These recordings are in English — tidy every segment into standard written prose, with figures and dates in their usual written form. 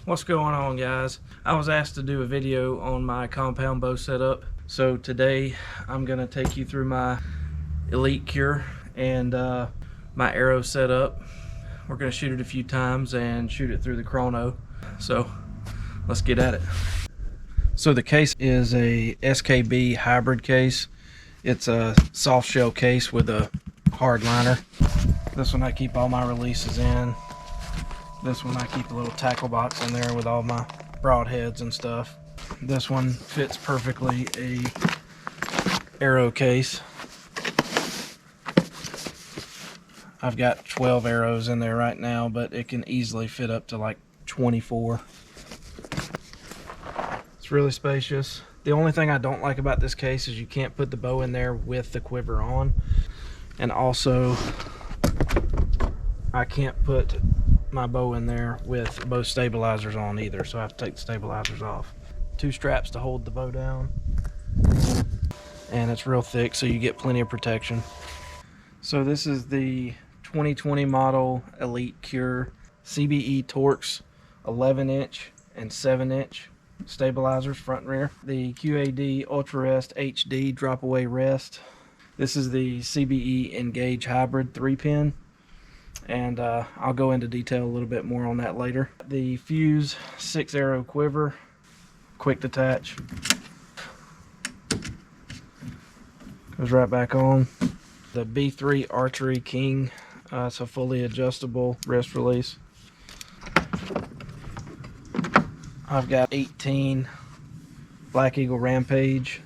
What's going on, guys? I was asked to do a video on my compound bow setup, so today I'm gonna take you through my Elite Kure and my arrow setup. We're gonna shoot it a few times and shoot it through the chrono, so let's get at it. So the case is a SKB hybrid case. It's a soft shell case with a hard liner. This one I keep all my releases in. This one I keep a little tackle box in there with all my broadheads and stuff. This one fits perfectly a arrow case. I've got 12 arrows in there right now, but it can easily fit up to like 24. It's really spacious. The only thing I don't like about this case is you can't put the bow in there with the quiver on. And also, I can't put my bow in there with both stabilizers on either, so I have to take the stabilizers off. 2 straps to hold the bow down, and it's real thick, so you get plenty of protection. So this is the 2020 model Elite Kure CBE Torx 11-inch and 7-inch stabilizers, front and rear. The QAD Ultra Rest HD drop away rest. This is the CBE Engage hybrid 3-pin. And I'll go into detail a little bit more on that later. The Fuse 6-arrow quiver, quick detach, goes right back on. The B3 Archery King, it's a fully adjustable wrist release. I've got 18 Black Eagle Rampage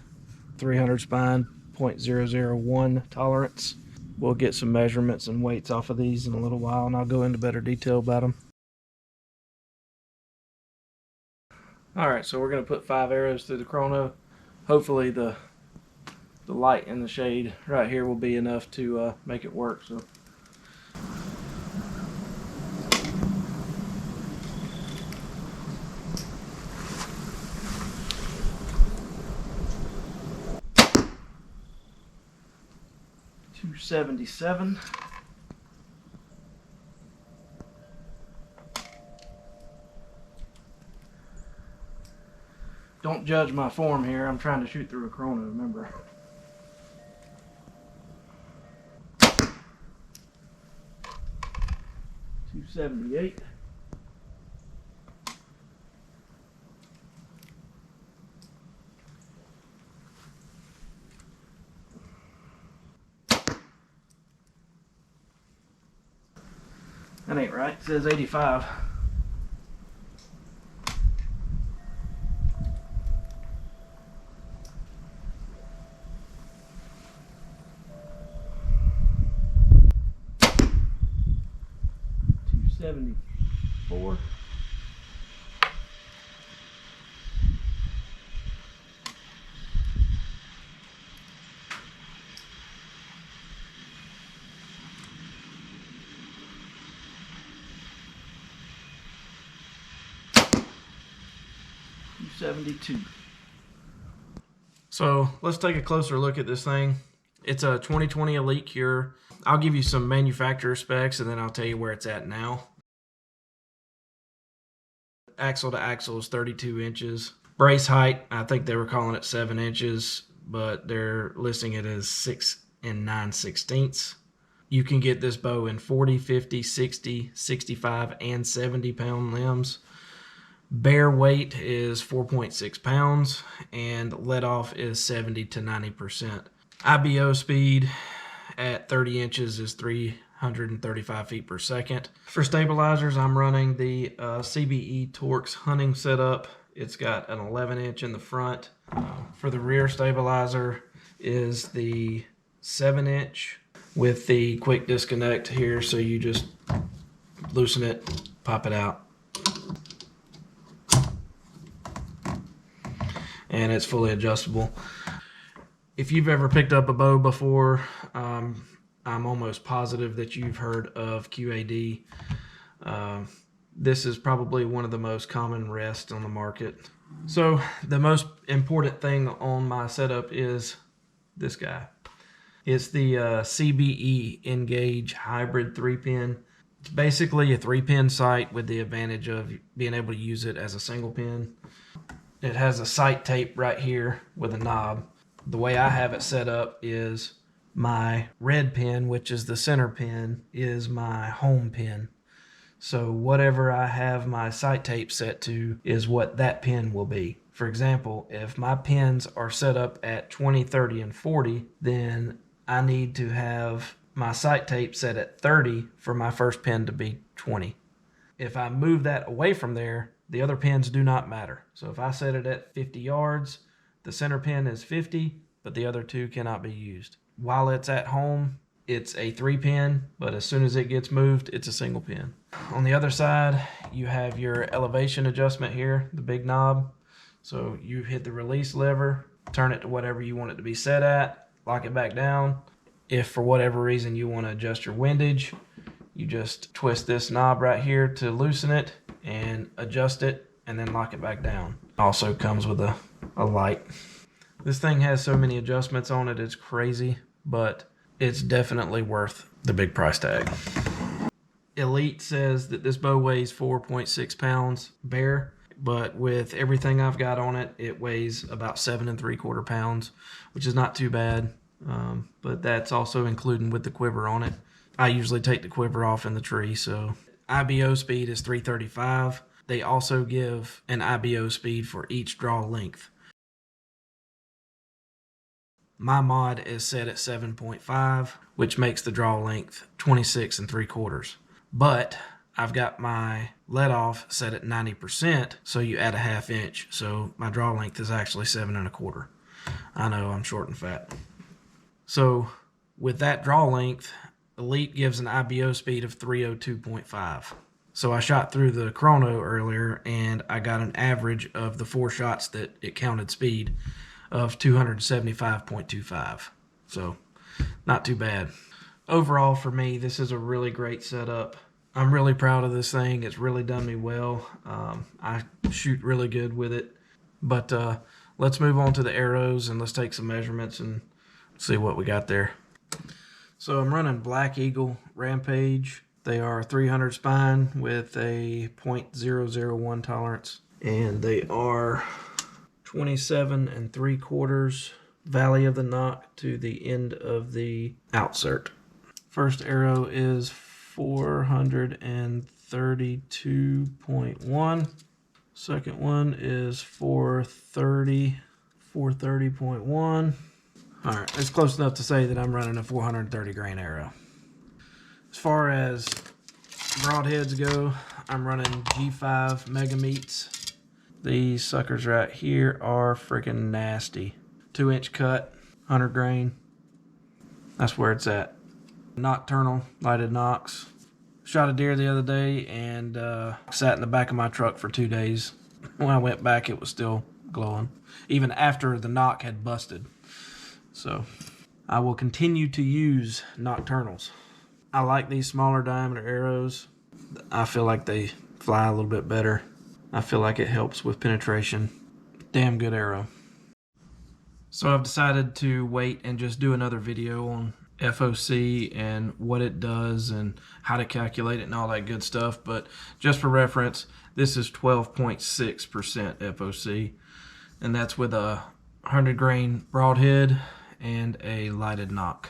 300 spine, 0.001 tolerance. We'll get some measurements and weights off of these in a little while, and I'll go into better detail about them. Alright, so we're going to put 5 arrows through the chrono. Hopefully the light in the shade right here will be enough to make it work. So. .277. Don't judge my form here. I'm trying to shoot through a chrono, remember. .278. That ain't right. It says 85. .274. .272. So let's take a closer look at this thing. It's a 2020 Elite Kure. I'll give you some manufacturer specs and then I'll tell you where it's at now. Axle to axle is 32 inches. Brace height, I think they were calling it 7 inches, but they're listing it as 6 9/16. You can get this bow in 40, 50, 60, 65, and 70 pound limbs. Bare weight is 4.6 pounds and let off is 70 to 90%. IBO speed at 30 inches is 335 feet per second. For stabilizers, I'm running the CBE Torx hunting setup. It's got an 11-inch in the front. For the rear stabilizer is the 7-inch with the quick disconnect here, so you just loosen it, pop it out. And it's fully adjustable. If you've ever picked up a bow before, I'm almost positive that you've heard of QAD. This is probably one of the most common rests on the market. So the most important thing on my setup is this guy. It's the CBE Engage hybrid 3-pin. It's basically a 3-pin sight with the advantage of being able to use it as a single pin. It has a sight tape right here with a knob. The way I have it set up is my red pin, which is the center pin, is my home pin. So whatever I have my sight tape set to is what that pin will be. For example, if my pins are set up at 20, 30, and 40, then I need to have my sight tape set at 30 for my first pin to be 20. If I move that away from there, the other pins do not matter. So if I set it at 50 yards, the center pin is 50, but the other two cannot be used. While it's at home, it's a 3-pin, but as soon as it gets moved, it's a single pin. On the other side, you have your elevation adjustment here, the big knob. So you hit the release lever, turn it to whatever you want it to be set at, lock it back down. If for whatever reason you want to adjust your windage, you just twist this knob right here to loosen it and adjust it and then lock it back down. Also comes with a light. This thing has so many adjustments on it, it's crazy, but it's definitely worth the big price tag. Elite says that this bow weighs 4.6 pounds bare, but with everything I've got on it, it weighs about 7.75 pounds, which is not too bad. But that's also including with the quiver on it. I usually take the quiver off in the tree, so IBO speed is 335. They also give an IBO speed for each draw length. My mod is set at 7.5, which makes the draw length 26.75. But I've got my let off set at 90%, so you add a 1/2 inch. So my draw length is actually 7.25. I know, I'm short and fat. So with that draw length, Elite gives an IBO speed of 302.5. So I shot through the chrono earlier and I got an average of the 4 shots that it counted speed of 275.25. So not too bad. Overall for me, this is a really great setup. I'm really proud of this thing. It's really done me well. I shoot really good with it. But let's move on to the arrows and let's take some measurements and see what we got there. So I'm running Black Eagle Rampage. They are 300 spine with a 0.001 tolerance. And they are 27.75 valley of the nock to the end of the outsert. First arrow is 432.1. Second one is 430.1. All right, it's close enough to say that I'm running a 430 grain arrow. As far as broadheads go, I'm running G5 Mega Meats. These suckers right here are freaking nasty. 2-inch cut, 100 grain. That's where it's at. Nocturnal lighted Nocks. Shot a deer the other day and sat in the back of my truck for 2 days. When I went back, it was still glowing, even after the knock had busted. So I will continue to use nocturnals. I like these smaller diameter arrows. I feel like they fly a little bit better. I feel like it helps with penetration. Damn good arrow. So I've decided to wait and just do another video on FOC and what it does and how to calculate it and all that good stuff. But just for reference, this is 12.6% FOC, and that's with a 100 grain broadhead and a lighted knock.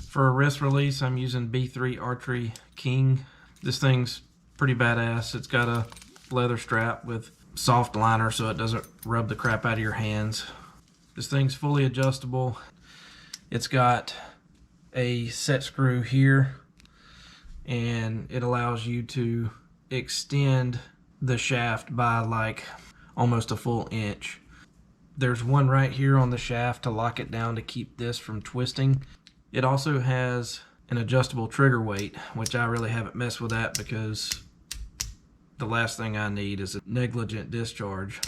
For a wrist release, I'm using B3 Archery King. This thing's pretty badass. It's got a leather strap with soft liner so it doesn't rub the crap out of your hands. This thing's fully adjustable. It's got a set screw here and it allows you to extend the shaft by like almost a full inch. There's one right here on the shaft to lock it down to keep this from twisting. It also has an adjustable trigger weight, which I really haven't messed with that because the last thing I need is a negligent discharge.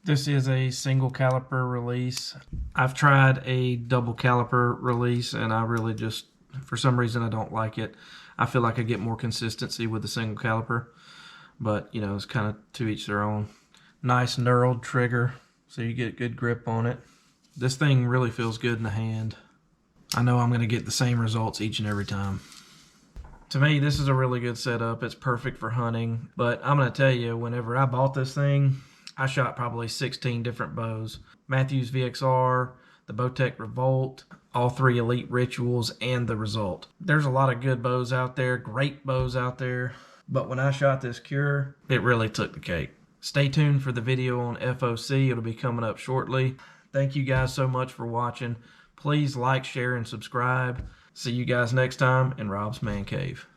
This is a single caliper release. I've tried a double caliper release and I really just, for some reason I don't like it. I feel like I get more consistency with the single caliper, but you know, it's kind of to each their own. Nice knurled trigger, so you get good grip on it. This thing really feels good in the hand. I know I'm going to get the same results each and every time. To me, this is a really good setup. It's perfect for hunting. But I'm going to tell you, whenever I bought this thing, I shot probably 16 different bows. Matthews VXR, the Bowtech Revolt, all 3 Elite Rituals, and the Result. There's a lot of good bows out there, great bows out there. But when I shot this Kure, it really took the cake. Stay tuned for the video on FOC. It'll be coming up shortly. Thank you guys so much for watching. Please like, share, and subscribe. See you guys next time in Rob's Man Cave.